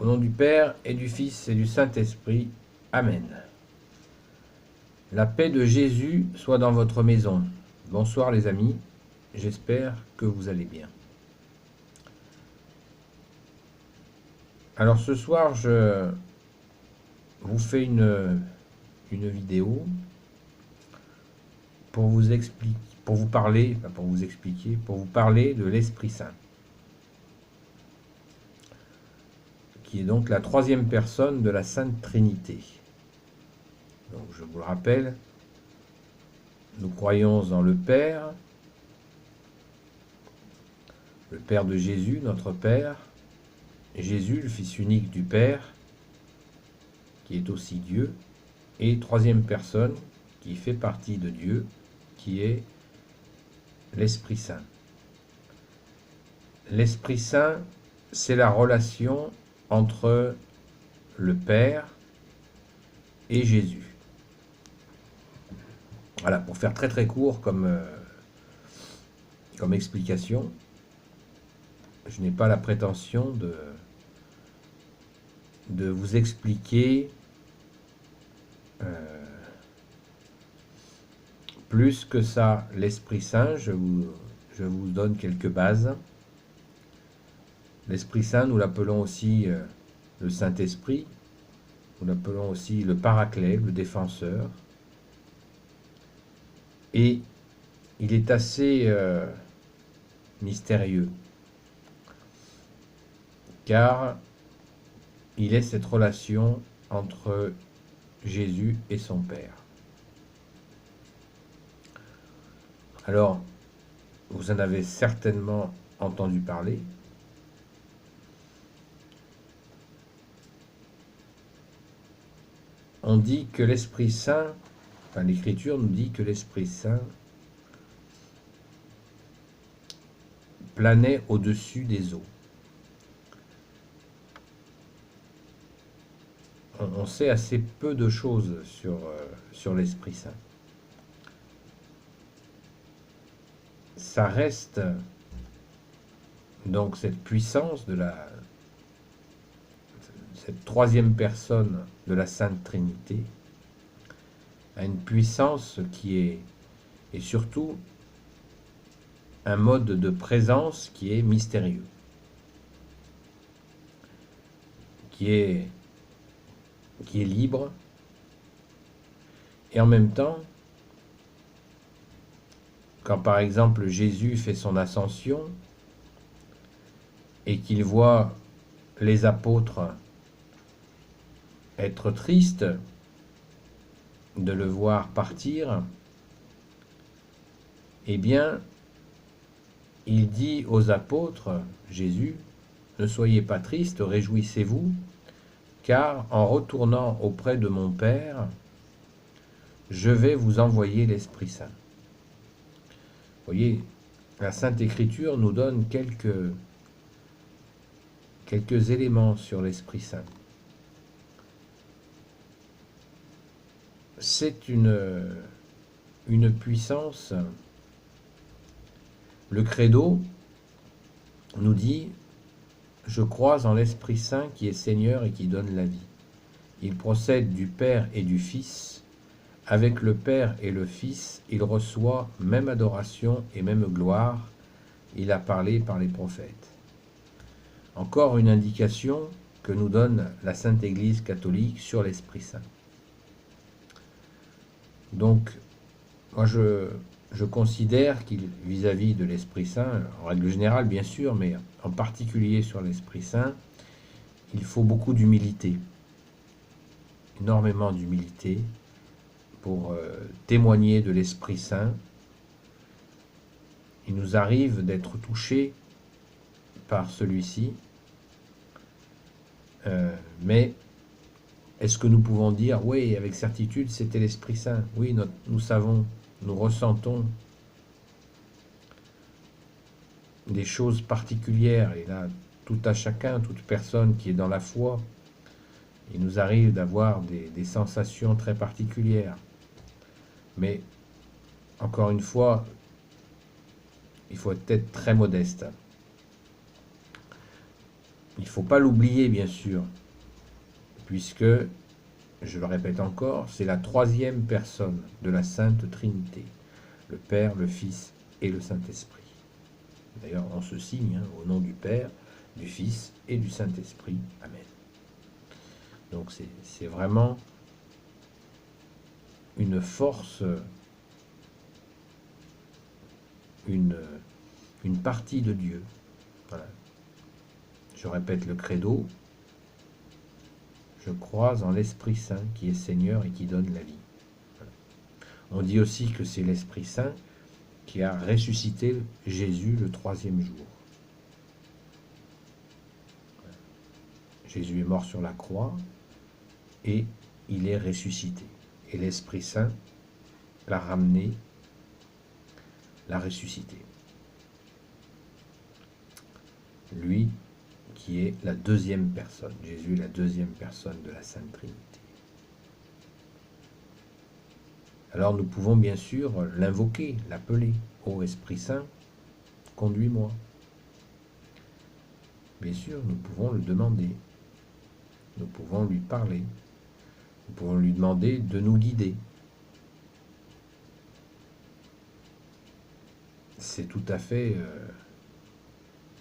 Au nom du Père et du Fils et du Saint-Esprit. Amen. La paix de Jésus soit dans votre maison. Bonsoir les amis, j'espère que vous allez bien. Alors ce soir, je vous fais une vidéo pour vous expliquer, pour vous parler, pas pour vous expliquer, pour vous parler de l'Esprit Saint, qui est donc la troisième personne de la Sainte Trinité. Donc je vous le rappelle, nous croyons en le Père de Jésus, notre Père, Jésus, le Fils unique du Père, qui est aussi Dieu, et troisième personne qui fait partie de Dieu, qui est l'Esprit Saint. L'Esprit Saint, c'est la relation entre le Père et Jésus. Voilà, pour faire très très court comme explication, je n'ai pas la prétention de vous expliquer plus que ça l'Esprit Saint. Je vous donne quelques bases. L'Esprit Saint, nous l'appelons aussi le Saint-Esprit, nous l'appelons aussi le Paraclet, le Défenseur. Et il est assez mystérieux, car il est cette relation entre Jésus et son Père. Alors, vous en avez certainement entendu parler. On dit que l'Esprit Saint, enfin l'Écriture nous dit que l'Esprit Saint planait au-dessus des eaux. On sait assez peu de choses sur l'Esprit Saint. Ça reste donc cette puissance de cette troisième personne de la Sainte Trinité a une puissance qui est, et surtout un mode de présence qui est mystérieux, qui est libre, et en même temps, quand par exemple Jésus fait son ascension et qu'il voit les apôtres être tristes de le voir partir, eh bien, il dit aux apôtres, Jésus, ne soyez pas tristes, réjouissez-vous, car en retournant auprès de mon Père, je vais vous envoyer l'Esprit Saint. Vous voyez, la Sainte Écriture nous donne quelques éléments sur l'Esprit Saint. C'est une puissance. Le credo nous dit « Je crois en l'Esprit Saint qui est Seigneur et qui donne la vie. Il procède du Père et du Fils. Avec le Père et le Fils, il reçoit même adoration et même gloire. Il a parlé par les prophètes. » Encore une indication que nous donne la Sainte Église catholique sur l'Esprit Saint. Donc, moi je considère qu'il, vis-à-vis de l'Esprit Saint, en règle générale bien sûr, mais en particulier sur l'Esprit Saint, il faut beaucoup d'humilité, énormément d'humilité, pour témoigner de l'Esprit Saint. Il nous arrive d'être touchés par celui-ci, mais est-ce que nous pouvons dire, oui, avec certitude, c'était l'Esprit Saint? Oui, nous savons, nous ressentons des choses particulières, et là, tout à chacun, toute personne qui est dans la foi, il nous arrive d'avoir des sensations très particulières. Mais, encore une fois, il faut être très modeste. il ne faut pas l'oublier, bien sûr, puisque, je le répète encore, c'est la troisième personne de la Sainte Trinité, le Père, le Fils et le Saint-Esprit. D'ailleurs, on se signe au nom du Père, du Fils et du Saint-Esprit. Amen. Donc c'est vraiment une force, une partie de Dieu. Voilà. Je répète le credo. Je crois en l'Esprit Saint qui est Seigneur et qui donne la vie. Voilà. On dit aussi que c'est l'Esprit Saint qui a ressuscité Jésus le troisième jour. Jésus est mort sur la croix et il est ressuscité. Et l'Esprit Saint l'a ramené, l'a ressuscité. Lui qui est la deuxième personne. Jésus est la deuxième personne de la Sainte Trinité. Alors nous pouvons bien sûr l'invoquer, l'appeler. Ô Esprit Saint, conduis-moi. Bien sûr, nous pouvons le demander. Nous pouvons lui parler. Nous pouvons lui demander de nous guider. C'est tout à fait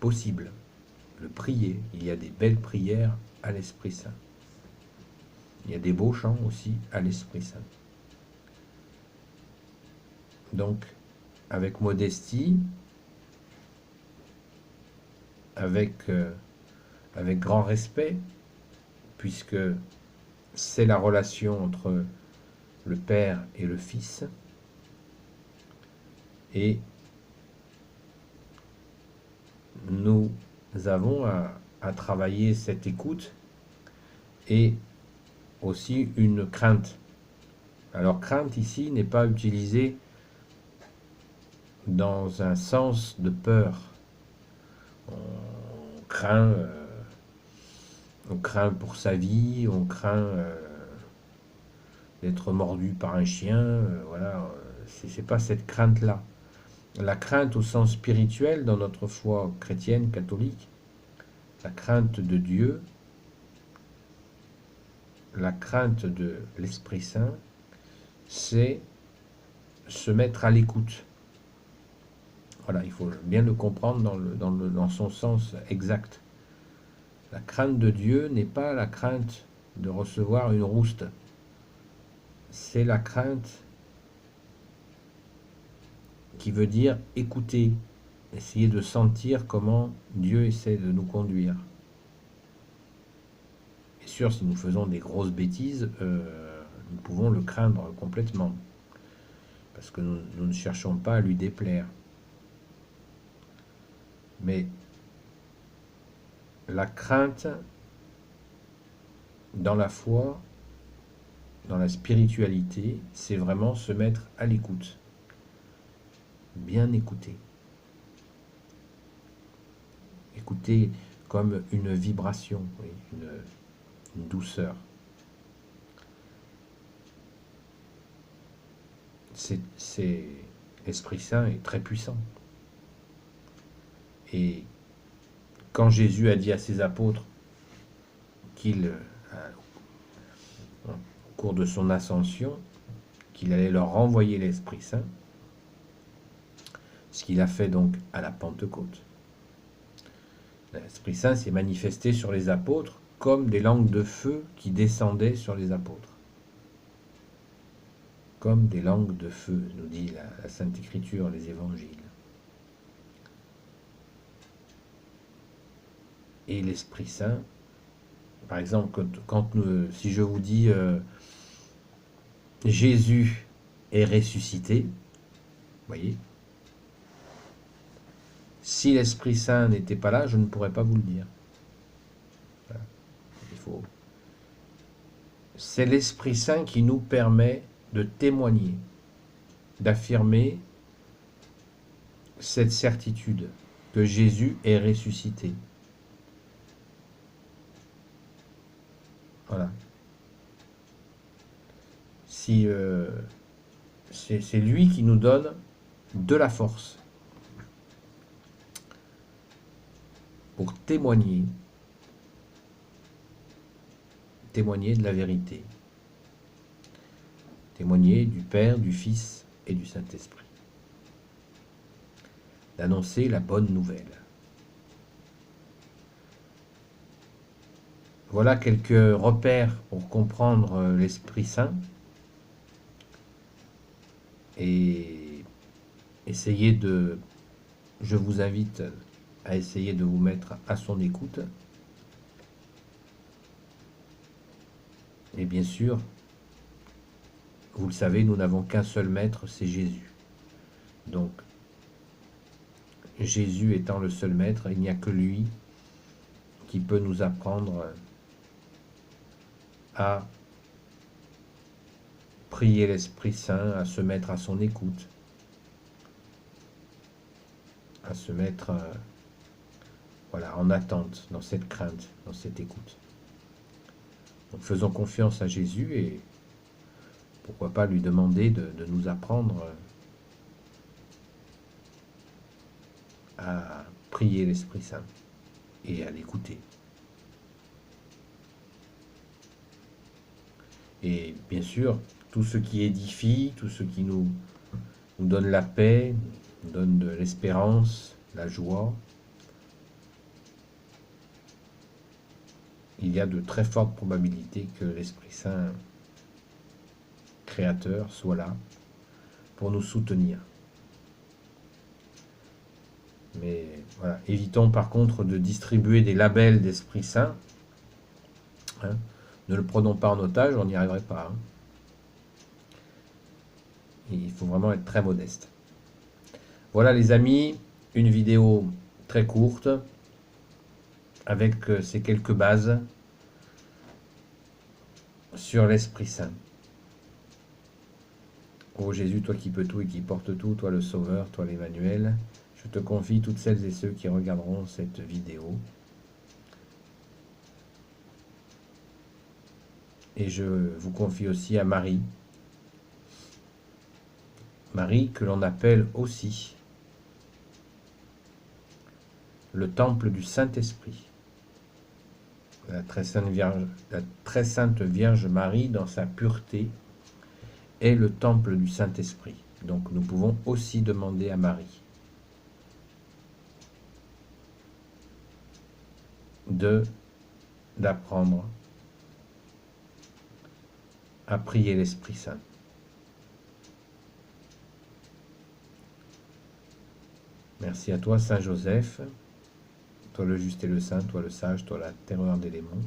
possible. Le prier. Il y a des belles prières à l'Esprit Saint. Il y a des beaux chants aussi à l'Esprit Saint. Donc, avec modestie, avec grand respect, puisque c'est la relation entre le Père et le Fils, et nous avons à travailler cette écoute et aussi une crainte. Alors crainte ici n'est pas utilisée dans un sens de peur. On craint pour sa vie, on craint d'être mordu par un chien, voilà, c'est pas cette crainte-là. La crainte au sens spirituel dans notre foi chrétienne, catholique, la crainte de Dieu, la crainte de l'Esprit Saint, c'est se mettre à l'écoute. Voilà, il faut bien le comprendre dans son sens exact. La crainte de Dieu n'est pas la crainte de recevoir une rouste. C'est la crainte qui veut dire écouter, essayer de sentir comment Dieu essaie de nous conduire. Bien sûr, si nous faisons des grosses bêtises, nous pouvons le craindre complètement, parce que nous ne cherchons pas à lui déplaire. Mais la crainte dans la foi, dans la spiritualité, c'est vraiment se mettre à l'écoute. Bien écouter. Écouter comme une vibration, oui, une douceur. L'Esprit Saint est très puissant. Et quand Jésus a dit à ses apôtres qu'il, au cours de son ascension, qu'il allait leur renvoyer l'Esprit Saint, ce qu'il a fait donc à la Pentecôte. L'Esprit Saint s'est manifesté sur les apôtres comme des langues de feu qui descendaient sur les apôtres. Comme des langues de feu, nous dit la Sainte Écriture, les Évangiles. Et l'Esprit Saint, par exemple, si je vous dis Jésus est ressuscité, vous voyez, si l'Esprit Saint n'était pas là, je ne pourrais pas vous le dire. Voilà. C'est l'Esprit Saint qui nous permet de témoigner, d'affirmer cette certitude que Jésus est ressuscité. Voilà. Si c'est lui qui nous donne de la force pour témoigner témoigner de la vérité. Témoigner du Père, du Fils et du Saint-Esprit. D'annoncer la bonne nouvelle. Voilà quelques repères pour comprendre l'Esprit Saint et je vous invite à essayer de vous mettre à son écoute. Et bien sûr, vous le savez, nous n'avons qu'un seul maître, c'est Jésus. Donc, Jésus étant le seul maître, il n'y a que lui qui peut nous apprendre à prier l'Esprit Saint, à se mettre à son écoute, à se mettre voilà, en attente, dans cette crainte, dans cette écoute. Donc faisons confiance à Jésus et pourquoi pas lui demander de nous apprendre à prier l'Esprit Saint et à l'écouter. Et bien sûr, tout ce qui édifie, tout ce qui nous donne la paix, nous donne de l'espérance, la joie, il y a de très fortes probabilités que l'Esprit Saint créateur soit là pour nous soutenir. Mais voilà, évitons par contre de distribuer des labels d'Esprit Saint. Hein, ne le prenons pas en otage, on n'y arriverait pas. Hein. Il faut vraiment être très modeste. Voilà les amis, une vidéo très courte avec ces quelques bases sur l'Esprit Saint. Ô Jésus, toi qui peux tout et qui portes tout, toi le Sauveur, toi l'Emmanuel, je te confie toutes celles et ceux qui regarderont cette vidéo. Et je vous confie aussi à Marie. Marie que l'on appelle aussi le temple du Saint-Esprit. La très sainte Vierge Marie, dans sa pureté, est le temple du Saint-Esprit. Donc nous pouvons aussi demander à Marie d'apprendre à prier l'Esprit Saint. Merci à toi, Saint Joseph, toi le juste et le saint, toi le sage, toi la terreur des démons,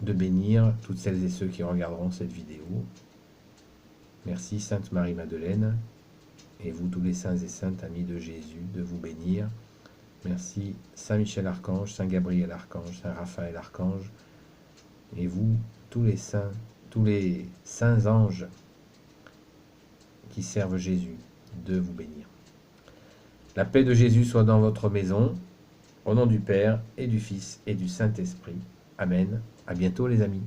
de bénir toutes celles et ceux qui regarderont cette vidéo. Merci, Sainte Marie-Madeleine, et vous tous les saints et saintes amis de Jésus, de vous bénir. Merci, Saint Michel Archange, Saint Gabriel Archange, Saint Raphaël Archange, et vous, tous les saints anges qui servent Jésus, de vous bénir. La paix de Jésus soit dans votre maison, au nom du Père et du Fils et du Saint-Esprit. Amen. À bientôt les amis.